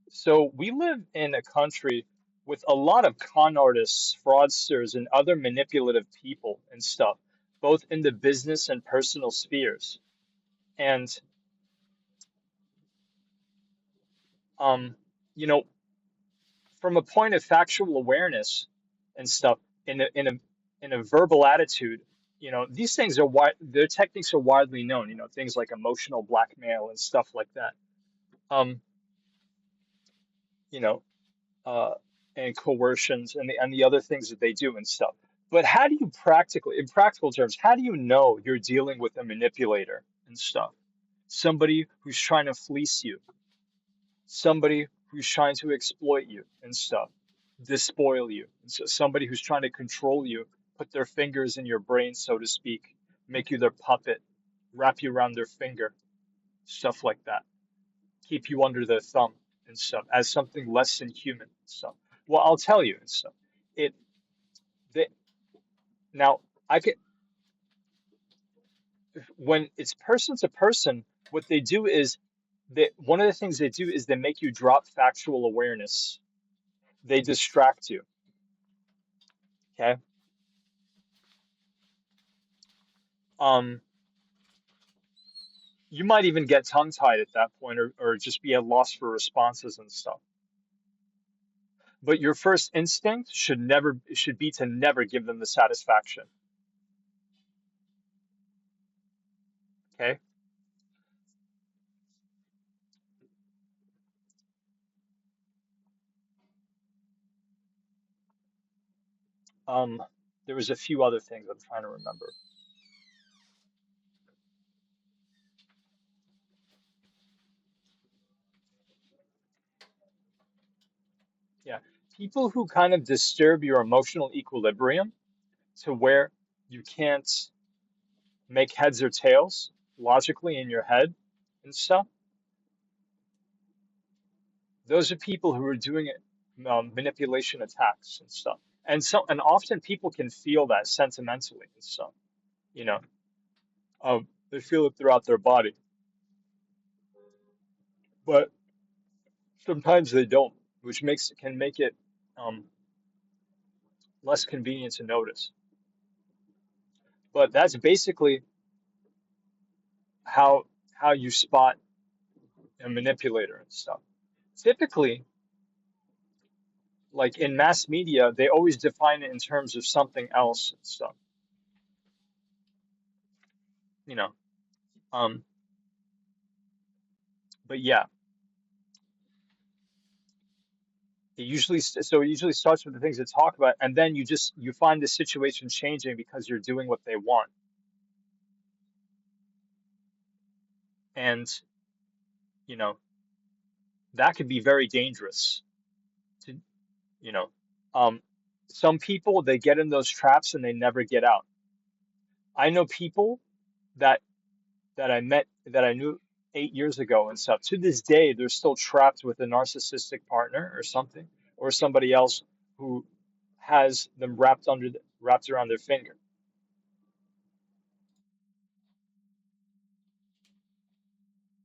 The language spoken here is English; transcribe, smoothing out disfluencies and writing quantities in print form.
So we live in a country with a lot of con artists, fraudsters, and other manipulative people and stuff, both in the business and personal spheres. And um, you know, from a point of factual awareness and stuff, in a verbal attitude, these things are wide. Their techniques are widely known. Things like emotional blackmail and stuff like that. Um, you know, uh, and coercions and the other things that they do and stuff. But how do you practically, in practical terms, how do you know you're dealing with a manipulator and stuff? Somebody who's trying to fleece you, somebody who's trying to exploit you and stuff, despoil you. And so somebody who's trying to control you, put their fingers in your brain, so to speak, make you their puppet, wrap you around their finger, stuff like that, keep you under their thumb and stuff as something less than human and stuff. Well, I'll tell you and stuff. It they, now I could when it's person to person, what they do is one of the things they do is they make you drop factual awareness. They distract you. Okay. Um, you might even get tongue-tied at that point, or just be at loss for responses and stuff. But your first instinct should be to never give them the satisfaction. Okay. Um, there was a few other things I'm trying to remember. Yeah. People who kind of disturb your emotional equilibrium to where you can't make heads or tails logically in your head and stuff. Those are people who are doing it, manipulation attacks and stuff. And often people can feel that sentimentally and stuff. You know, they feel it throughout their body, but sometimes they don't, which can make it um, less convenient to notice. But that's basically how you spot a manipulator and stuff. Typically, like in mass media, they always define it in terms of something else and stuff. You know, um, but yeah, it usually starts with the things they talk about, and then you find the situation changing because you're doing what they want, and you know that could be very dangerous. To you know, um, some people they get in those traps and they never get out. I know people that that I knew 8 years ago and stuff. To this day, they're still trapped with a narcissistic partner or something, or somebody else who has them wrapped around their finger.